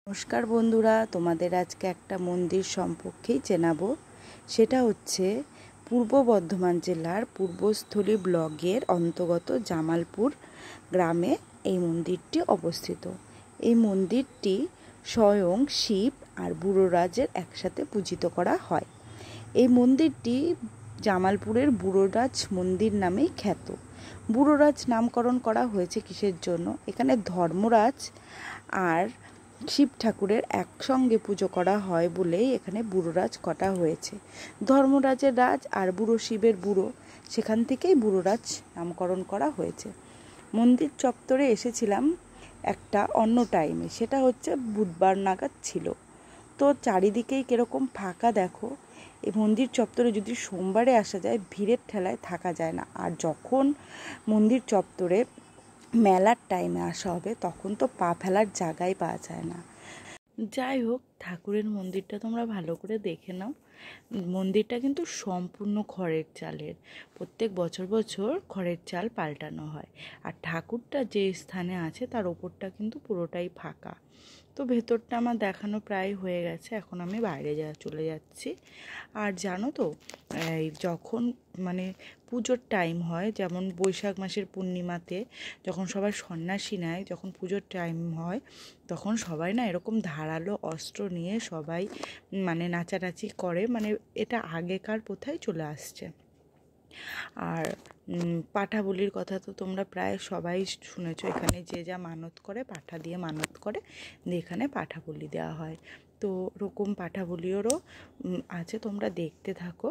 নমস্কার বন্ধুরা, তোমাদের আজকে একটা মন্দির সম্পর্কেই জানাবো। সেটা হচ্ছে পূর্ব বর্ধমান জেলার পূর্বস্থলী ব্লকের অন্তর্গত জামালপুর গ্রামে এই মন্দিরটি অবস্থিত। এই মন্দিরটি স্বয়ং শিব আর বুড়োরাজের একসাথে পূজিত করা হয়। এই মন্দিরটি জামালপুরের বুড়োরাজ মন্দির নামেই খ্যাত। বুড়োরাজ নামকরণ করা হয়েছে কিসের জন্য? এখানে ধর্মরাজ আর শিব ঠাকুরের একসঙ্গে পুজো করা হয় বলেই এখানে বুড়োরাজ করা হয়েছে। ধর্মরাজের রাজ আর বুড়ো শিবের বুড়ো, সেখান থেকেই বুড়োরাজ নামকরণ করা হয়েছে। মন্দির চত্বরে এসেছিলাম একটা অন্য টাইমে, সেটা হচ্ছে বুধবার নাগাদ ছিল। তো চারিদিকেই কীরকম ফাঁকা দেখো। এই মন্দির চত্বরে যদি সোমবারে আসা যায়, ভিড়ের ঠেলায় থাকা যায় না। আর যখন মন্দির চত্বরে মেলার টাইমে আসা হবে, তখন তো পা ফেলার জায়গাই পাওয়া যায় না। যাই হোক, ঠাকুরের মন্দিরটা তোমরা ভালো করে দেখে নাও। মন্দিরটা কিন্তু সম্পূর্ণ খড়ের চালের। প্রত্যেক বছর বছর খড়ের চাল পাল্টানো হয়। আর ঠাকুরটা যে স্থানে আছে তার ওপরটা কিন্তু পুরোটাই ফাঁকা। তো ভেতরটা আমার দেখানো প্রায় হয়ে গেছে, এখন আমি বাইরে চলে যাচ্ছি। আর জানো তো, যখন পুজোর টাইম হয়, যেমন বৈশাখ মাসের পূর্ণিমাতে যখন সবাই সন্ন্যাসী নেয়, যখন পুজোর টাইম হয়, তখন সবাই না এরকম ধারালো অস্ত্র নিয়ে সবাই নাচানাচি করে। এটা আগেকার প্রথায় চলে আসছে। আর পাঠা বলির কথা তো তোমরা প্রায় সবাই শুনেছো। এখানে যে যা মানত করে, পাঠা দিয়ে মানত করে, এখানে পাঠা বলি দেওয়া হয়। তো ওরকম পাঠা বলিরও আছে, তোমরা দেখতে থাকো।